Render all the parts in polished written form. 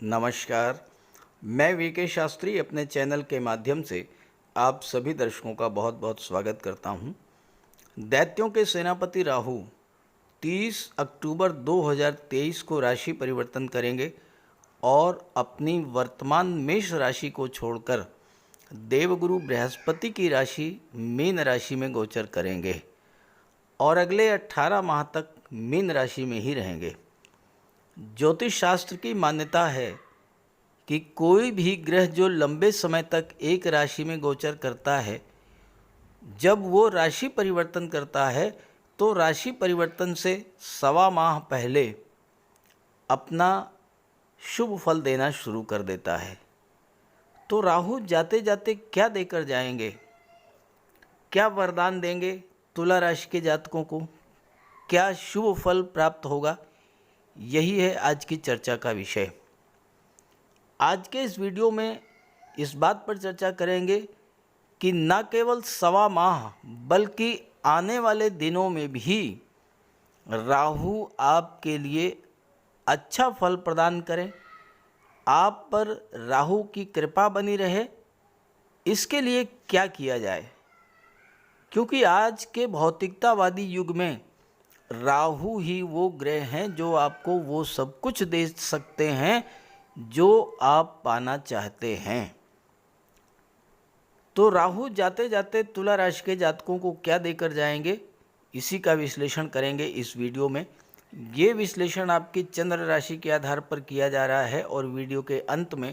नमस्कार। मैं वीके शास्त्री अपने चैनल के माध्यम से आप सभी दर्शकों का बहुत बहुत स्वागत करता हूं। दैत्यों के सेनापति राहु 30 अक्टूबर 2023 को राशि परिवर्तन करेंगे और अपनी वर्तमान मेष राशि को छोड़कर देवगुरु बृहस्पति की राशि मीन राशि में गोचर करेंगे और अगले 18 माह तक मीन राशि में ही रहेंगे। ज्योतिष शास्त्र की मान्यता है कि कोई भी ग्रह जो लंबे समय तक एक राशि में गोचर करता है, जब वो राशि परिवर्तन करता है तो राशि परिवर्तन से सवा माह पहले अपना शुभ फल देना शुरू कर देता है। तो राहु जाते जाते क्या देकर जाएंगे, क्या वरदान देंगे तुला राशि के जातकों को, क्या शुभ फल प्राप्त होगा, यही है आज की चर्चा का विषय। आज के इस वीडियो में इस बात पर चर्चा करेंगे कि न केवल सवा माह बल्कि आने वाले दिनों में भी राहु आपके लिए अच्छा फल प्रदान करें, आप पर राहु की कृपा बनी रहे, इसके लिए क्या किया जाए। क्योंकि आज के भौतिकतावादी युग में राहु ही वो ग्रह हैं जो आपको वो सब कुछ दे सकते हैं जो आप पाना चाहते हैं। तो राहु जाते जाते तुला राशि के जातकों को क्या देकर जाएंगे, इसी का विश्लेषण करेंगे इस वीडियो में। ये विश्लेषण आपकी चंद्र राशि के आधार पर किया जा रहा है और वीडियो के अंत में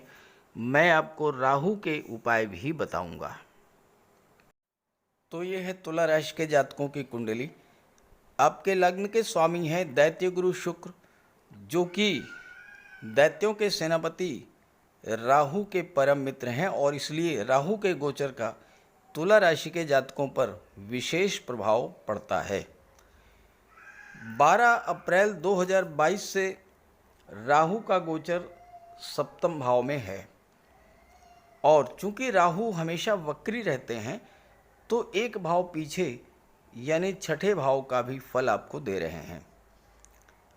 मैं आपको राहु के उपाय भी बताऊंगा। तो ये है तुला राशि के जातकों की कुंडली। आपके लग्न के स्वामी हैं दैत्य गुरु शुक्र, जो कि दैत्यों के सेनापति राहु के परम मित्र हैं और इसलिए राहु के गोचर का तुला राशि के जातकों पर विशेष प्रभाव पड़ता है। 12 अप्रैल 2022 से राहु का गोचर सप्तम भाव में है और चूंकि राहु हमेशा वक्री रहते हैं तो एक भाव पीछे यानी छठे भाव का भी फल आपको दे रहे हैं।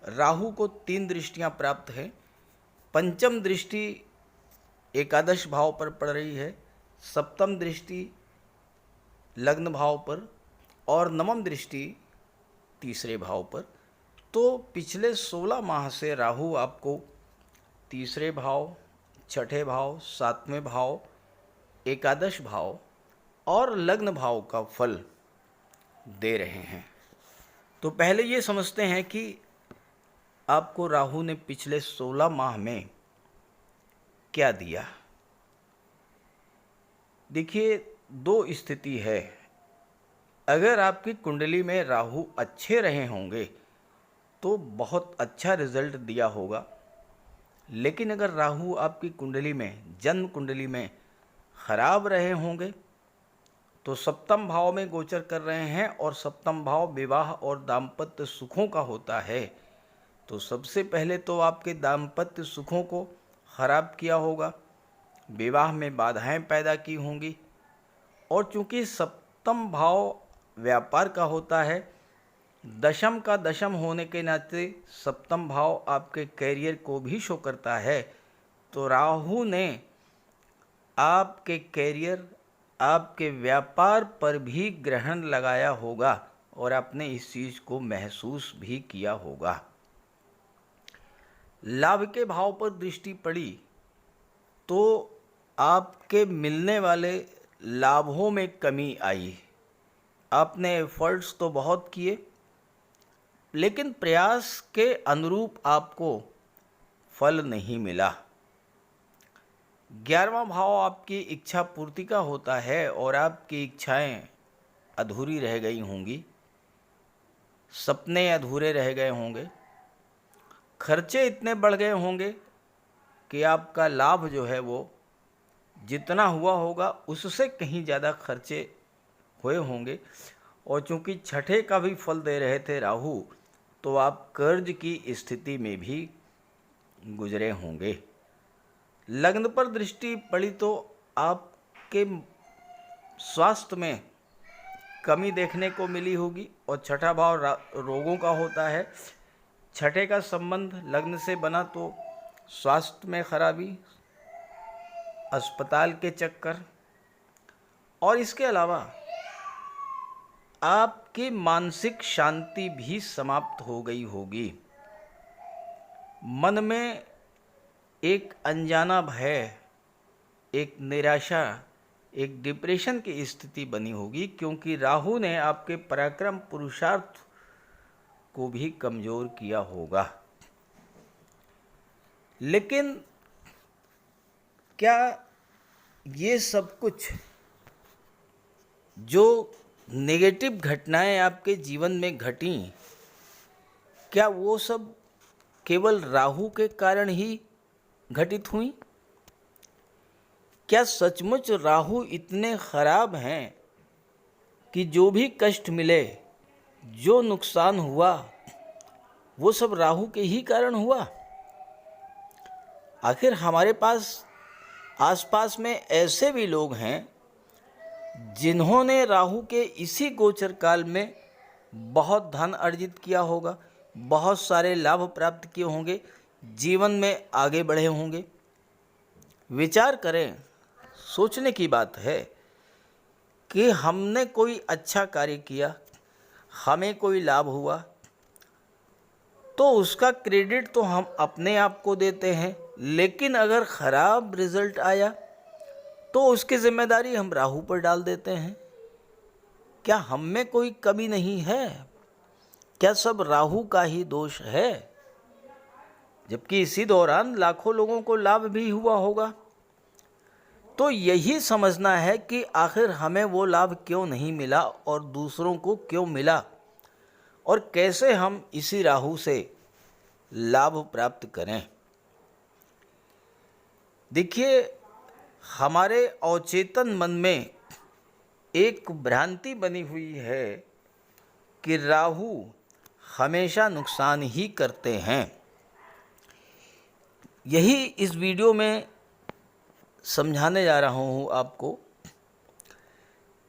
राहु को 3 दृष्टियां प्राप्त है। पंचम दृष्टि एकादश भाव पर पड़ रही है, सप्तम दृष्टि लग्न भाव पर और नवम दृष्टि तीसरे भाव पर। तो पिछले 16 माह से राहु आपको तीसरे भाव, छठे भाव, सातवें भाव, एकादश भाव और लग्न भाव का फल दे रहे हैं। तो पहले ये समझते हैं कि आपको राहु ने पिछले 16 माह में क्या दिया। देखिए, 2 स्थिति है। अगर आपकी कुंडली में राहु अच्छे रहे होंगे तो बहुत अच्छा रिजल्ट दिया होगा, लेकिन अगर राहु आपकी कुंडली में, जन्म कुंडली में खराब रहे होंगे तो सप्तम भाव में गोचर कर रहे हैं और सप्तम भाव विवाह और दाम्पत्य सुखों का होता है। तो सबसे पहले तो आपके दाम्पत्य सुखों को खराब किया होगा, विवाह में बाधाएं पैदा की होंगी और चूंकि सप्तम भाव व्यापार का होता है, दशम का दशम होने के नाते सप्तम भाव आपके कैरियर को भी शो करता है। तो राहु ने आपके कैरियर, आपके व्यापार पर भी ग्रहण लगाया होगा और आपने इस चीज़ को महसूस भी किया होगा। लाभ के भाव पर दृष्टि पड़ी तो आपके मिलने वाले लाभों में कमी आई। आपने एफर्ट्स तो बहुत किए, लेकिन प्रयास के अनुरूप आपको फल नहीं मिला। 11वां भाव आपकी इच्छा पूर्ति का होता है और आपकी इच्छाएं अधूरी रह गई होंगी, सपने अधूरे रह गए होंगे, खर्चे इतने बढ़ गए होंगे कि आपका लाभ जो है वो जितना हुआ होगा उससे कहीं ज़्यादा खर्चे हुए होंगे। और चूंकि छठे का भी फल दे रहे थे राहु, तो आप कर्ज की स्थिति में भी गुजरे होंगे। लग्न पर दृष्टि पड़ी तो आपके स्वास्थ्य में कमी देखने को मिली होगी और छठा भाव रोगों का होता है। छठे का संबंध लग्न से बना तो स्वास्थ्य में खराबी, अस्पताल के चक्कर, और इसके अलावा आपकी मानसिक शांति भी समाप्त हो गई होगी। मन में एक अनजाना भय, एक निराशा, एक डिप्रेशन की स्थिति बनी होगी, क्योंकि राहु ने आपके पराक्रम पुरुषार्थ को भी कमज़ोर किया होगा। लेकिन क्या ये सब कुछ जो नेगेटिव घटनाएं आपके जीवन में घटी, क्या वो सब केवल राहु के कारण ही घटित हुई? क्या सचमुच राहु इतने खराब हैं कि जो भी कष्ट मिले, जो नुकसान हुआ, वो सब राहु के ही कारण हुआ? आखिर हमारे पास आसपास में ऐसे भी लोग हैं जिन्होंने राहु के इसी गोचर काल में बहुत धन अर्जित किया होगा, बहुत सारे लाभ प्राप्त किए होंगे, जीवन में आगे बढ़े होंगे। विचार करें, सोचने की बात है कि हमने कोई अच्छा कार्य किया, हमें कोई लाभ हुआ, तो उसका क्रेडिट तो हम अपने आप को देते हैं, लेकिन अगर ख़राब रिजल्ट आया तो उसकी जिम्मेदारी हम राहु पर डाल देते हैं। क्या हम में कोई कमी नहीं है? क्या सब राहु का ही दोष है? जबकि इसी दौरान लाखों लोगों को लाभ भी हुआ होगा। तो यही समझना है कि आखिर हमें वो लाभ क्यों नहीं मिला और दूसरों को क्यों मिला, और कैसे हम इसी राहु से लाभ प्राप्त करें। देखिए, हमारे अवचेतन मन में एक भ्रांति बनी हुई है कि राहु हमेशा नुकसान ही करते हैं। यही इस वीडियो में समझाने जा रहा हूँ आपको।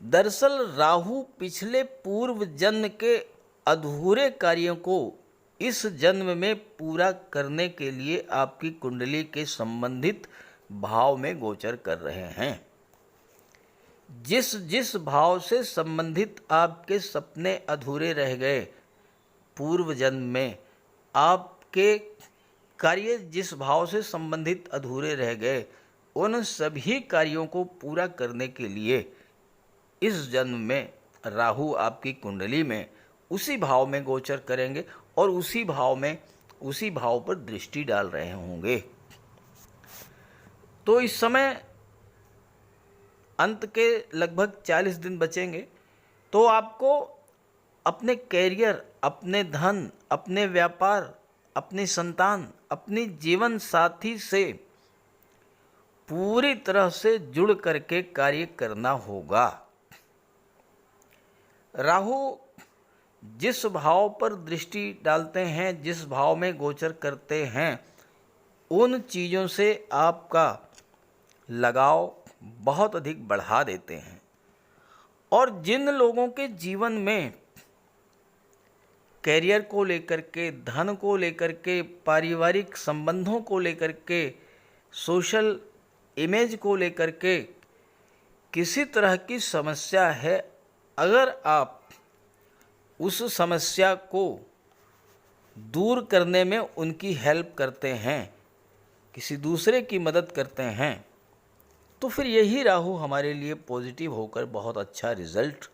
दरअसल राहु पिछले पूर्व जन्म के अधूरे कार्यों को इस जन्म में पूरा करने के लिए आपकी कुंडली के संबंधित भाव में गोचर कर रहे हैं। जिस जिस भाव से संबंधित आपके सपने अधूरे रह गए पूर्व जन्म में, आपके कार्य जिस भाव से संबंधित अधूरे रह गए, उन सभी कार्यों को पूरा करने के लिए इस जन्म में राहु आपकी कुंडली में उसी भाव में गोचर करेंगे और उसी भाव पर दृष्टि डाल रहे होंगे। तो इस समय अंत के लगभग 40 दिन बचेंगे, तो आपको अपने कैरियर, अपने धन, अपने व्यापार, अपनी संतान, अपनी जीवन साथी से पूरी तरह से जुड़ करके कार्य करना होगा। राहु जिस भाव पर दृष्टि डालते हैं, जिस भाव में गोचर करते हैं, उन चीज़ों से आपका लगाव बहुत अधिक बढ़ा देते हैं। और जिन लोगों के जीवन में कैरियर को लेकर के, धन को लेकर के, पारिवारिक संबंधों को लेकर के, सोशल इमेज को लेकर के किसी तरह की समस्या है, अगर आप उस समस्या को दूर करने में उनकी हेल्प करते हैं, किसी दूसरे की मदद करते हैं, तो फिर यही राहु हमारे लिए पॉजिटिव होकर बहुत अच्छा रिजल्ट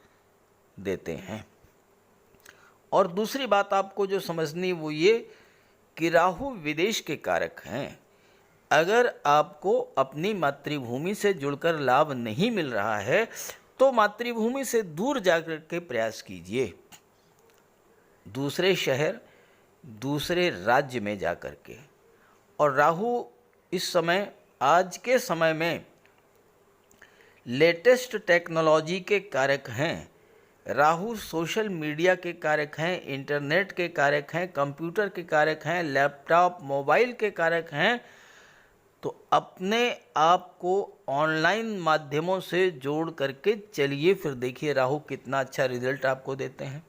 देते हैं। और दूसरी बात आपको जो समझनी वो ये कि राहु विदेश के कारक हैं। अगर आपको अपनी मातृभूमि से जुड़कर लाभ नहीं मिल रहा है तो मातृभूमि से दूर जाकर के प्रयास कीजिए, दूसरे शहर, दूसरे राज्य में जाकर के। और राहु इस समय, आज के समय में लेटेस्ट टेक्नोलॉजी के कारक हैं। राहु सोशल मीडिया के कारक हैं, इंटरनेट के कारक हैं, कंप्यूटर के कारक हैं, लैपटॉप, मोबाइल के कारक हैं। तो अपने आप को ऑनलाइन माध्यमों से जोड़ करके चलिए, फिर देखिए राहु कितना अच्छा रिजल्ट आपको देते हैं।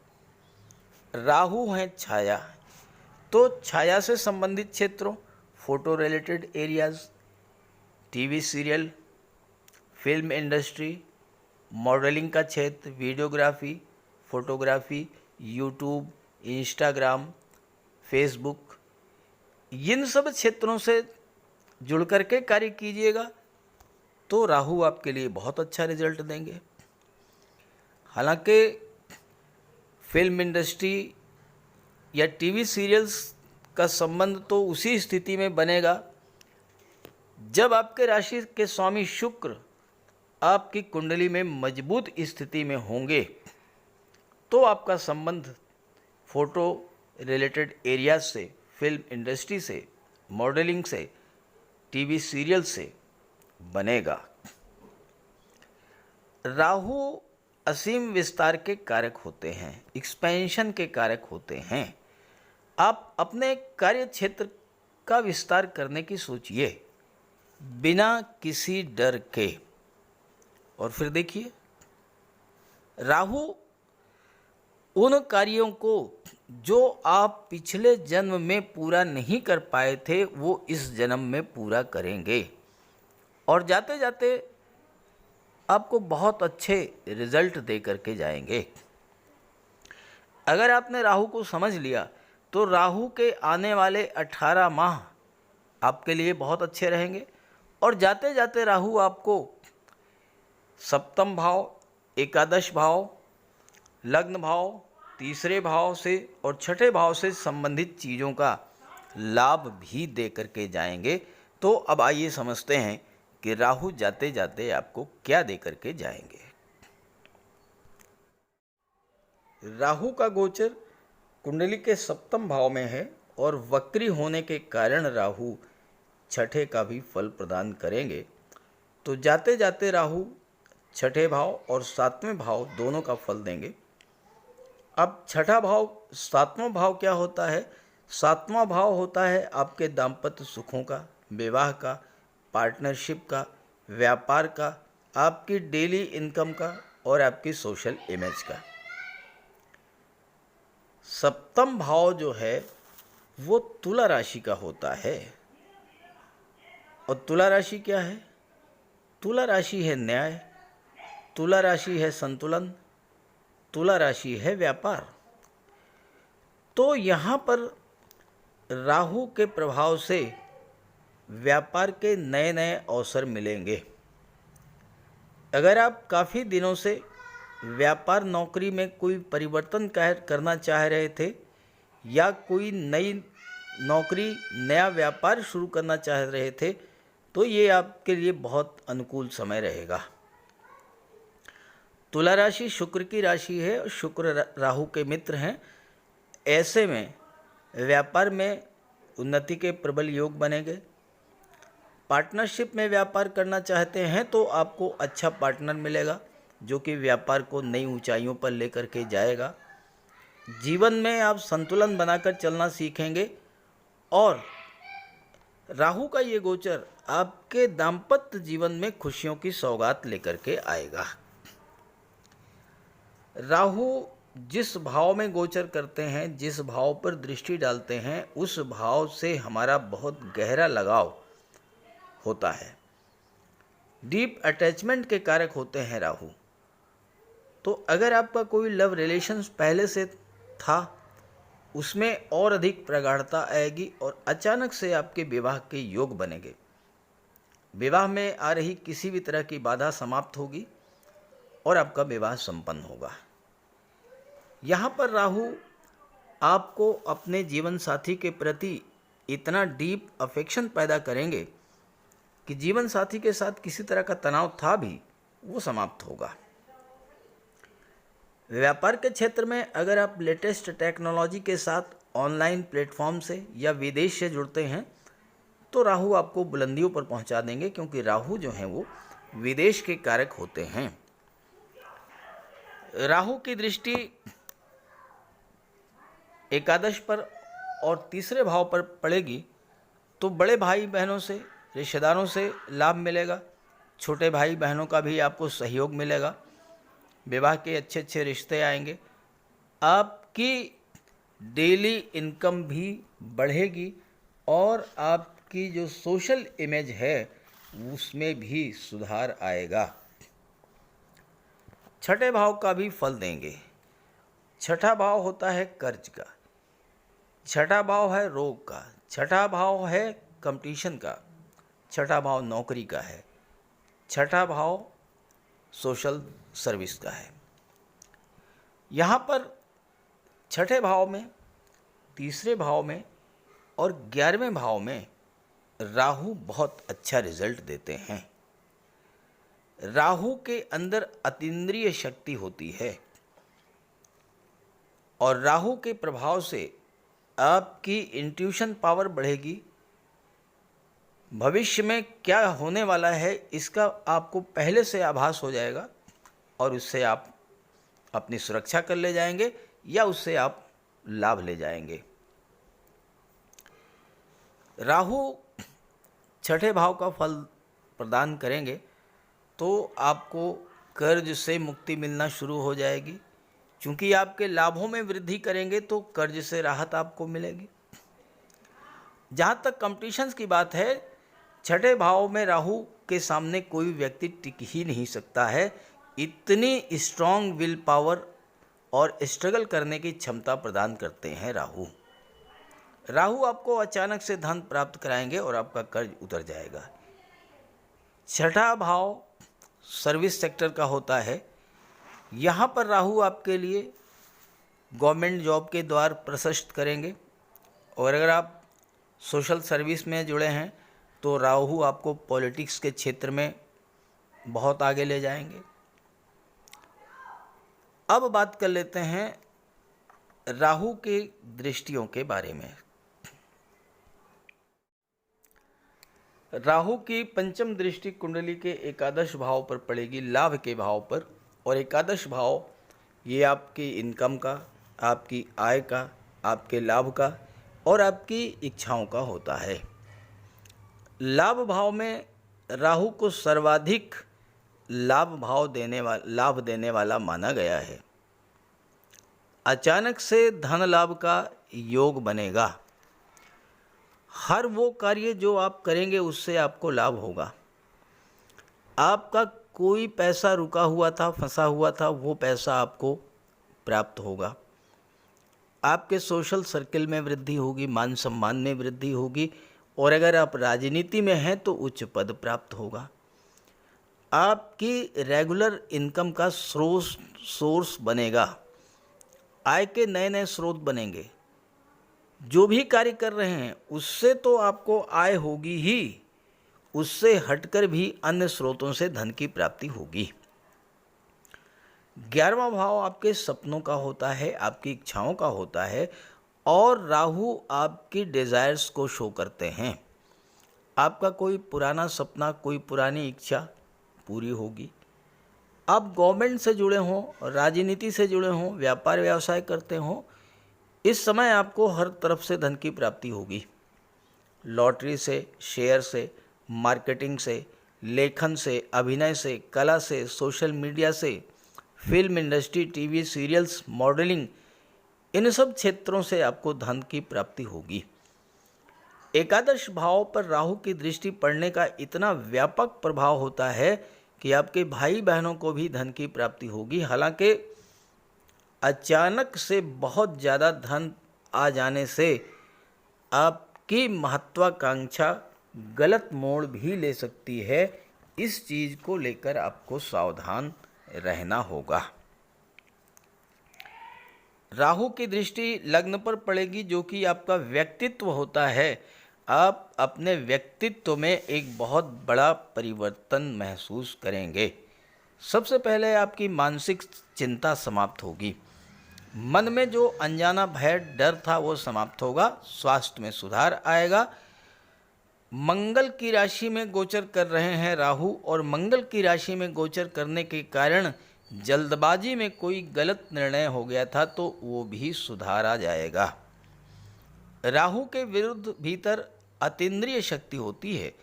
राहु है छाया, तो छाया से संबंधित क्षेत्रों, photo related areas, TV serial, film industry, modelling का क्षेत्र, videography, photography, YouTube, Instagram, Facebook, इन सब क्षेत्रों से जुड़ कर के कार्य कीजिएगा तो राहु आपके लिए बहुत अच्छा रिजल्ट देंगे। हालांकि फिल्म इंडस्ट्री या टीवी सीरियल्स का संबंध तो उसी स्थिति में बनेगा जब आपके राशि के स्वामी शुक्र आपकी कुंडली में मजबूत स्थिति में होंगे, तो आपका संबंध फोटो रिलेटेड एरियाज से, फिल्म इंडस्ट्री से, मॉडलिंग से, टीवी सीरियल से बनेगा। राहु असीम विस्तार के कारक होते हैं, एक्सपेंशन के कारक होते हैं। आप अपने कार्य क्षेत्र का विस्तार करने की सोचिए बिना किसी डर के। और फिर देखिए, राहु उन कार्यों को जो आप पिछले जन्म में पूरा नहीं कर पाए थे वो इस जन्म में पूरा करेंगे और जाते जाते आपको बहुत अच्छे रिजल्ट दे करके जाएंगे। अगर आपने राहु को समझ लिया तो राहु के आने वाले 18 माह आपके लिए बहुत अच्छे रहेंगे और जाते जाते राहु आपको सप्तम भाव, एकादश भाव, लग्न भाव, तीसरे भाव से और छठे भाव से संबंधित चीज़ों का लाभ भी दे करके जाएंगे। तो अब आइए समझते हैं कि राहु जाते जाते आपको क्या दे करके जाएंगे। राहु का गोचर कुंडली के सप्तम भाव में है और वक्री होने के कारण राहु छठे का भी फल प्रदान करेंगे। तो जाते जाते राहु छठे भाव और सातवें भाव दोनों का फल देंगे। अब छठा भाव, सातवां भाव क्या होता है? सातवां भाव होता है आपके दाम्पत्य सुखों का, विवाह का, पार्टनरशिप का, व्यापार का, आपकी डेली इनकम का और आपकी सोशल इमेज का। सप्तम भाव जो है वो तुला राशि का होता है और तुला राशि क्या है? तुला राशि है न्याय, तुला राशि है संतुलन, तुला राशि है व्यापार। तो यहाँ पर राहु के प्रभाव से व्यापार के नए नए अवसर मिलेंगे। अगर आप काफ़ी दिनों से व्यापार नौकरी में कोई परिवर्तन करना चाह रहे थे या कोई नई नौकरी, नया व्यापार शुरू करना चाह रहे थे, तो ये आपके लिए बहुत अनुकूल समय रहेगा। तुला राशि शुक्र की राशि है और शुक्र राहु के मित्र हैं। ऐसे में व्यापार में उन्नति के प्रबल योग बनेंगे। पार्टनरशिप में व्यापार करना चाहते हैं तो आपको अच्छा पार्टनर मिलेगा जो कि व्यापार को नई ऊंचाइयों पर लेकर के जाएगा। जीवन में आप संतुलन बनाकर चलना सीखेंगे और राहु का ये गोचर आपके दाम्पत्य जीवन में खुशियों की सौगात लेकर के आएगा। राहु जिस भाव में गोचर करते हैं, जिस भाव पर दृष्टि डालते हैं, उस भाव से हमारा बहुत गहरा लगाव होता है। डीप अटैचमेंट के कारक होते हैं राहु। तो अगर आपका कोई लव रिलेशंस पहले से था, उसमें और अधिक प्रगाढ़ता आएगी और अचानक से आपके विवाह के योग बनेंगे। विवाह में आ रही किसी भी तरह की बाधा समाप्त होगी और आपका विवाह संपन्न होगा। यहाँ पर राहु आपको अपने जीवन साथी के प्रति इतना डीप अफेक्शन पैदा करेंगे कि जीवन साथी के साथ किसी तरह का तनाव था भी वो समाप्त होगा। व्यापार के क्षेत्र में अगर आप लेटेस्ट टेक्नोलॉजी के साथ ऑनलाइन प्लेटफॉर्म से या विदेश से जुड़ते हैं तो राहु आपको बुलंदियों पर पहुंचा देंगे, क्योंकि राहु जो हैं वो विदेश के कारक होते हैं। राहु की दृष्टि एकादश पर और तीसरे भाव पर पड़ेगी तो बड़े भाई बहनों से, रिश्तेदारों से लाभ मिलेगा। छोटे भाई बहनों का भी आपको सहयोग मिलेगा। विवाह के अच्छे अच्छे रिश्ते आएंगे। आपकी डेली इनकम भी बढ़ेगी और आप आपकी जो सोशल इमेज है उसमें भी सुधार आएगा। छठे भाव का भी फल देंगे। छठा भाव होता है कर्ज का, छठा भाव है रोग का, छठा भाव है कंपटीशन का, छठा भाव नौकरी का है, छठा भाव सोशल सर्विस का है। यहाँ पर छठे भाव में, तीसरे भाव में और 11वें भाव में राहु बहुत अच्छा रिजल्ट देते हैं। राहु के अंदर अतीन्द्रिय शक्ति होती है और राहु के प्रभाव से आपकी इंट्यूशन पावर बढ़ेगी। भविष्य में क्या होने वाला है इसका आपको पहले से आभास हो जाएगा और उससे आप अपनी सुरक्षा कर ले जाएंगे या उससे आप लाभ ले जाएंगे। राहु छठे भाव का फल प्रदान करेंगे तो आपको कर्ज से मुक्ति मिलना शुरू हो जाएगी। क्योंकि आपके लाभों में वृद्धि करेंगे तो कर्ज से राहत आपको मिलेगी। जहाँ तक कंपटीशंस की बात है, छठे भाव में राहु के सामने कोई व्यक्ति टिक ही नहीं सकता है। इतनी स्ट्रॉन्ग विल पावर और स्ट्रगल करने की क्षमता प्रदान करते हैं राहु। राहु आपको अचानक से धन प्राप्त कराएंगे और आपका कर्ज उतर जाएगा। छठा भाव सर्विस सेक्टर का होता है। यहाँ पर राहु आपके लिए गवर्नमेंट जॉब के द्वार प्रशस्त करेंगे और अगर आप सोशल सर्विस में जुड़े हैं तो राहु आपको पॉलिटिक्स के क्षेत्र में बहुत आगे ले जाएंगे। अब बात कर लेते हैं राहु के दृष्टियों के बारे में। राहु की पंचम दृष्टि कुंडली के एकादश भाव पर पड़ेगी, लाभ के भाव पर। और एकादश भाव ये आपकी इनकम का, आपकी आय का, आपके लाभ का और आपकी इच्छाओं का होता है। लाभ भाव में राहु को सर्वाधिक लाभ देने वाला माना गया है। अचानक से धन लाभ का योग बनेगा। हर वो कार्य जो आप करेंगे उससे आपको लाभ होगा। आपका कोई पैसा रुका हुआ था, फंसा हुआ था, वो पैसा आपको प्राप्त होगा। आपके सोशल सर्किल में वृद्धि होगी, मान सम्मान में वृद्धि होगी और अगर आप राजनीति में हैं तो उच्च पद प्राप्त होगा। आपकी रेगुलर इनकम का सोर्स बनेगा, आय के नए नए स्रोत बनेंगे। जो भी कार्य कर रहे हैं उससे तो आपको आय होगी ही, उससे हटकर भी अन्य स्रोतों से धन की प्राप्ति होगी। 11वां भाव आपके सपनों का होता है, आपकी इच्छाओं का होता है और राहु आपकी डिज़ायर्स को शो करते हैं। आपका कोई पुराना सपना, कोई पुरानी इच्छा पूरी होगी। आप गवर्नमेंट से जुड़े हों, राजनीति से जुड़े हों, व्यापार व्यवसाय करते हों, इस समय आपको हर तरफ से धन की प्राप्ति होगी। लॉटरी से, शेयर से, मार्केटिंग से, लेखन से, अभिनय से, कला से, सोशल मीडिया से, film industry, TV serials, modelling, इन सब क्षेत्रों से आपको धन की प्राप्ति होगी। एकादश भाव पर राहु की दृष्टि पड़ने का इतना व्यापक प्रभाव होता है कि आपके भाई बहनों को भी धन की प्राप्ति होगी। हालांकि अचानक से बहुत ज़्यादा धन आ जाने से आपकी महत्वाकांक्षा गलत मोड़ भी ले सकती है। इस चीज़ को लेकर आपको सावधान रहना होगा। राहु की दृष्टि लग्न पर पड़ेगी जो कि आपका व्यक्तित्व होता है। आप अपने व्यक्तित्व में एक बहुत बड़ा परिवर्तन महसूस करेंगे। सबसे पहले आपकी मानसिक चिंता समाप्त होगी। मन में जो अनजाना भय, डर था वो समाप्त होगा। स्वास्थ्य में सुधार आएगा। मंगल की राशि में गोचर कर रहे हैं राहु और मंगल की राशि में गोचर करने के कारण जल्दबाजी में कोई गलत निर्णय हो गया था तो वो भी सुधारा जाएगा। राहु के विरुद्ध भीतर अतीन्द्रिय शक्ति होती है।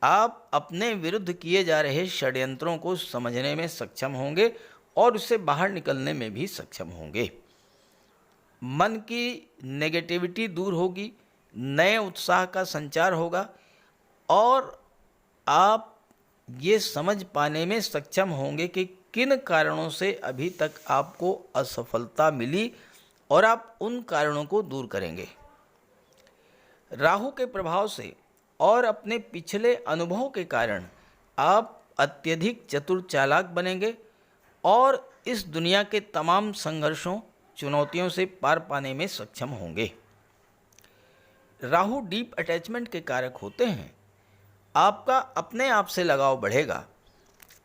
आप अपने विरुद्ध किए जा रहे षड्यंत्रों को समझने में सक्षम होंगे और उससे बाहर निकलने में भी सक्षम होंगे। मन की नेगेटिविटी दूर होगी, नए उत्साह का संचार होगा। और आप ये समझ पाने में सक्षम होंगे कि किन कारणों से अभी तक आपको असफलता मिली और आप उन कारणों को दूर करेंगे। राहु के प्रभाव से और अपने पिछले अनुभवों के कारण आप अत्यधिक चतुर चालाक बनेंगे और इस दुनिया के तमाम संघर्षों चुनौतियों से पार पाने में सक्षम होंगे। राहु डीप अटैचमेंट के कारक होते हैं। आपका अपने आप से लगाव बढ़ेगा।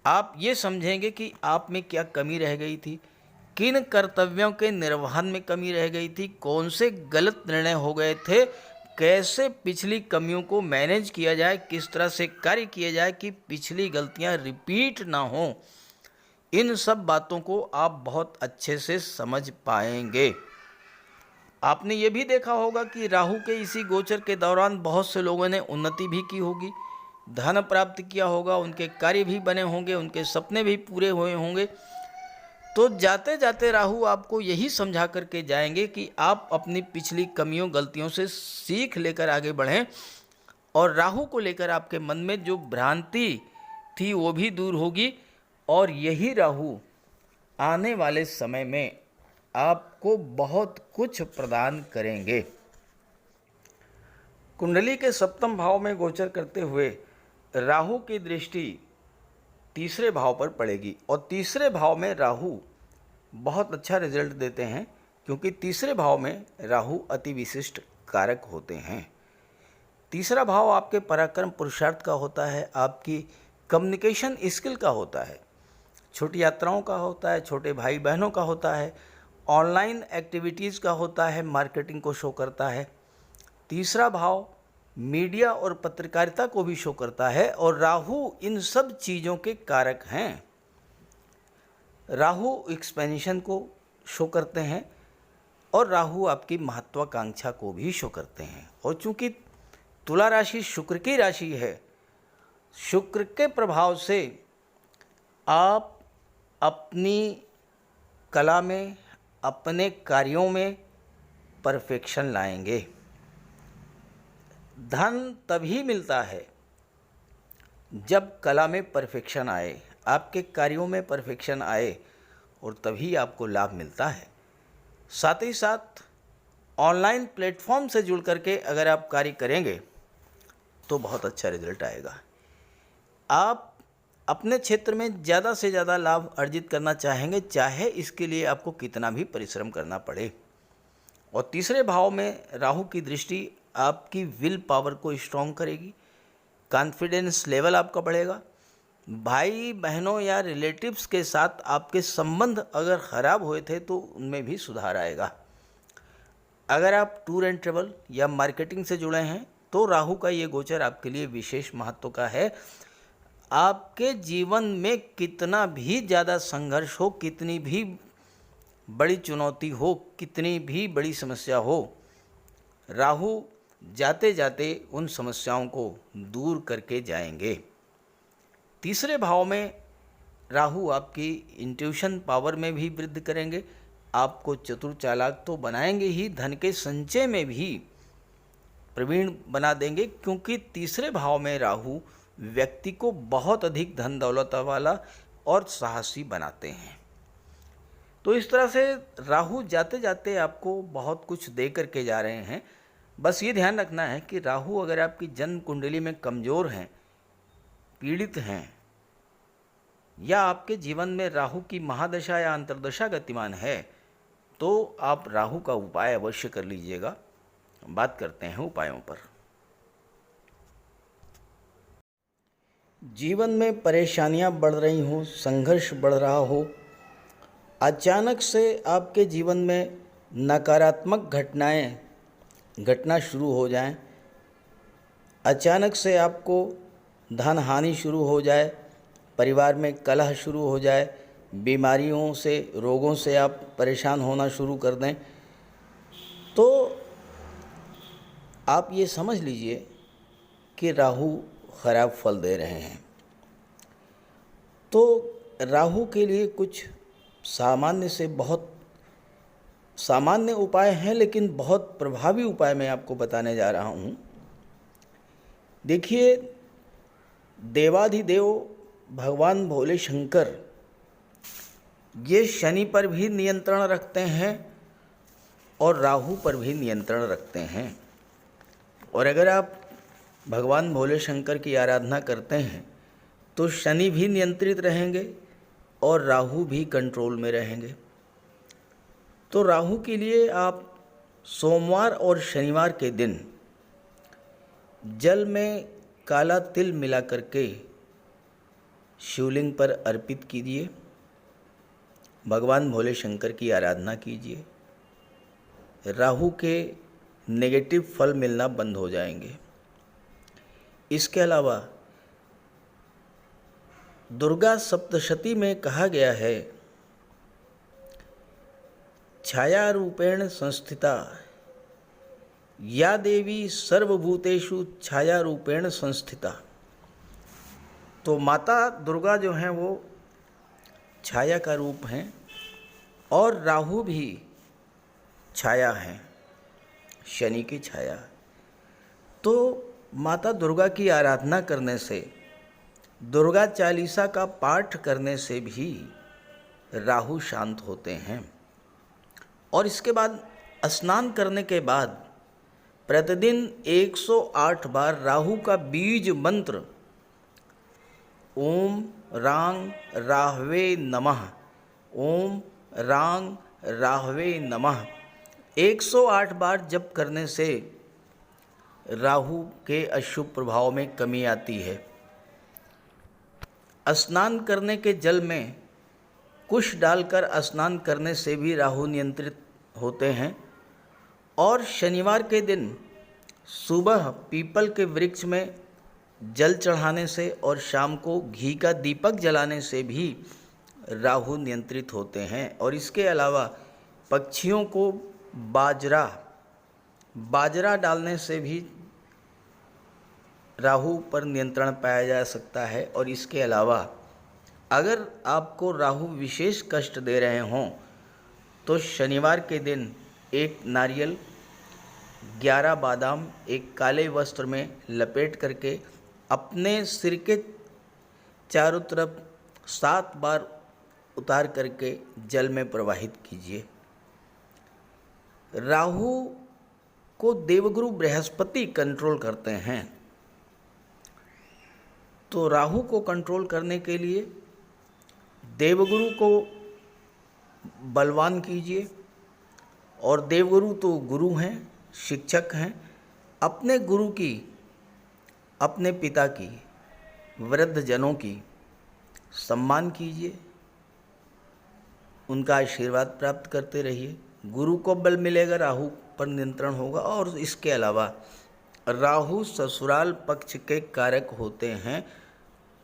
आप ये समझेंगे कि आप में क्या कमी रह गई थी, किन कर्तव्यों के निर्वहन में कमी रह गई थी, कौन से गलत निर्णय हो गए थे, कैसे पिछली कमियों को मैनेज किया जाए, किस तरह से कार्य किया जाए कि पिछली गलतियां रिपीट ना हों। इन सब बातों को आप बहुत अच्छे से समझ पाएंगे। आपने ये भी देखा होगा कि राहु के इसी गोचर के दौरान बहुत से लोगों ने उन्नति भी की होगी, धन प्राप्त किया होगा, उनके कार्य भी बने होंगे, उनके सपने भी पूरे हुए होंगे। तो जाते जाते राहु आपको यही समझा करके जाएंगे कि आप अपनी पिछली कमियों गलतियों से सीख लेकर आगे बढ़ें और राहु को लेकर आपके मन में जो भ्रांति थी वो भी दूर होगी और यही राहु आने वाले समय में आपको बहुत कुछ प्रदान करेंगे। कुंडली के सप्तम भाव में गोचर करते हुए राहु की दृष्टि तीसरे भाव पर पड़ेगी और तीसरे भाव में राहु बहुत अच्छा रिजल्ट देते हैं क्योंकि तीसरे भाव में राहु अति विशिष्ट कारक होते हैं। तीसरा भाव आपके पराक्रम पुरुषार्थ का होता है, आपकी कम्युनिकेशन स्किल का होता है, छोटी यात्राओं का होता है, छोटे भाई बहनों का होता है, ऑनलाइन एक्टिविटीज़ का होता है, मार्केटिंग को शो करता है। तीसरा भाव मीडिया और पत्रकारिता को भी शो करता है और राहु इन सब चीज़ों के कारक हैं। राहु एक्सपेंशन को शो करते हैं और राहु आपकी महत्वाकांक्षा को भी शो करते हैं। और चूंकि तुला राशि शुक्र की राशि है, शुक्र के प्रभाव से आप अपनी कला में, अपने कार्यों में परफेक्शन लाएंगे। धन तभी मिलता है जब कला में परफेक्शन आए, आपके कार्यों में परफेक्शन आए और तभी आपको लाभ मिलता है। साथ ही साथ ऑनलाइन प्लेटफॉर्म से जुड़ करके अगर आप कार्य करेंगे तो बहुत अच्छा रिजल्ट आएगा। आप अपने क्षेत्र में ज़्यादा से ज़्यादा लाभ अर्जित करना चाहेंगे, चाहे इसके लिए आपको कितना भी परिश्रम करना पड़े। और तीसरे भाव में राहु की दृष्टि आपकी विल पावर को स्ट्रॉन्ग करेगी, कॉन्फिडेंस लेवल आपका बढ़ेगा। भाई बहनों या रिलेटिव्स के साथ आपके संबंध अगर ख़राब हुए थे तो उनमें भी सुधार आएगा। अगर आप टूर एंड ट्रेवल या मार्केटिंग से जुड़े हैं तो राहु का ये गोचर आपके लिए विशेष महत्व का है। आपके जीवन में कितना भी ज़्यादा संघर्ष हो, कितनी भी बड़ी चुनौती हो, कितनी भी बड़ी समस्या हो, राहु जाते जाते उन समस्याओं को दूर करके जाएंगे। तीसरे भाव में राहु आपकी इंट्यूशन पावर में भी वृद्धि करेंगे, आपको चतुर चालाक तो बनाएंगे ही, धन के संचय में भी प्रवीण बना देंगे क्योंकि तीसरे भाव में राहु व्यक्ति को बहुत अधिक धन दौलत वाला और साहसी बनाते हैं। तो इस तरह से राहु जाते जाते आपको बहुत कुछ दे करके जा रहे हैं। बस ये ध्यान रखना है कि राहु अगर आपकी जन्म कुंडली में कमज़ोर हैं, पीड़ित हैं या आपके जीवन में राहु की महादशा या अंतर्दशा गतिमान है तो आप राहु का उपाय अवश्य कर लीजिएगा। बात करते हैं उपायों पर। जीवन में परेशानियां बढ़ रही हों, संघर्ष बढ़ रहा हो, अचानक से आपके जीवन में नकारात्मक घटनाएं घटना शुरू हो जाएं, अचानक से आपको धन हानि शुरू हो जाए, परिवार में कलह शुरू हो जाए, बीमारियों से, रोगों से आप परेशान होना शुरू कर दें, तो आप ये समझ लीजिए कि राहु खराब फल दे रहे हैं। तो राहु के लिए कुछ सामान्य से बहुत सामान्य उपाय हैं, लेकिन बहुत प्रभावी उपाय मैं आपको बताने जा रहा हूँ। देखिए, देवाधिदेव भगवान भोले शंकर ये शनि पर भी नियंत्रण रखते हैं और राहु पर भी नियंत्रण रखते हैं। और अगर आप भगवान भोले शंकर की आराधना करते हैं तो शनि भी नियंत्रित रहेंगे और राहु भी कंट्रोल में रहेंगे। तो राहु के लिए आप सोमवार और शनिवार के दिन जल में काला तिल मिला करके शिवलिंग पर अर्पित कीजिए, भगवान भोले शंकर की आराधना कीजिए। राहु के नेगेटिव फल मिलना बंद हो जाएंगे। इसके अलावा दुर्गा सप्तशती में कहा गया है, छाया रूपेण संस्थिता या देवी सर्वभूतेषु छाया रूपेण संस्थिता। तो माता दुर्गा जो हैं वो छाया का रूप हैं और राहु भी छाया हैं, शनि की छाया। तो माता दुर्गा की आराधना करने से, दुर्गा चालीसा का पाठ करने से भी राहु शांत होते हैं। और इसके बाद स्नान करने के बाद प्रतिदिन 108 बार राहु का बीज मंत्र ओम रांग राहवे नमः, ओम रांग राहवे नमः 108 बार जप करने से राहु के अशुभ प्रभाव में कमी आती है। स्नान करने के जल में कुश डालकर स्नान करने से भी राहु नियंत्रित होते हैं। और शनिवार के दिन सुबह पीपल के वृक्ष में जल चढ़ाने से और शाम को घी का दीपक जलाने से भी राहु नियंत्रित होते हैं। और इसके अलावा पक्षियों को बाजरा डालने से भी राहु पर नियंत्रण पाया जा सकता है। और इसके अलावा अगर आपको राहु विशेष कष्ट दे रहे हों तो शनिवार के दिन एक नारियल, 11 बादाम एक काले वस्त्र में लपेट करके अपने सिर के चारों तरफ 7 बार उतार करके जल में प्रवाहित कीजिए। राहु को देवगुरु बृहस्पति कंट्रोल करते हैं। तो राहु को कंट्रोल करने के लिए देवगुरु को बलवान कीजिए। और देवगुरु तो गुरु हैं, शिक्षक हैं। अपने गुरु की, अपने पिता की, वृद्ध जनों की सम्मान कीजिए, उनका आशीर्वाद प्राप्त करते रहिए। गुरु को बल मिलेगा, राहु पर नियंत्रण होगा। और इसके अलावा राहु ससुराल पक्ष के कारक होते हैं।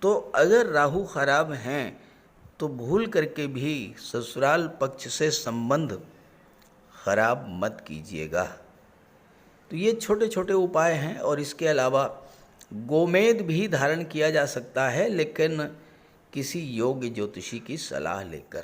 तो अगर राहु खराब हैं तो भूल करके भी ससुराल पक्ष से संबंध खराब मत कीजिएगा। तो ये छोटे छोटे उपाय हैं। और इसके अलावा गोमेद भी धारण किया जा सकता है, लेकिन किसी योग्य ज्योतिषी की सलाह लेकर।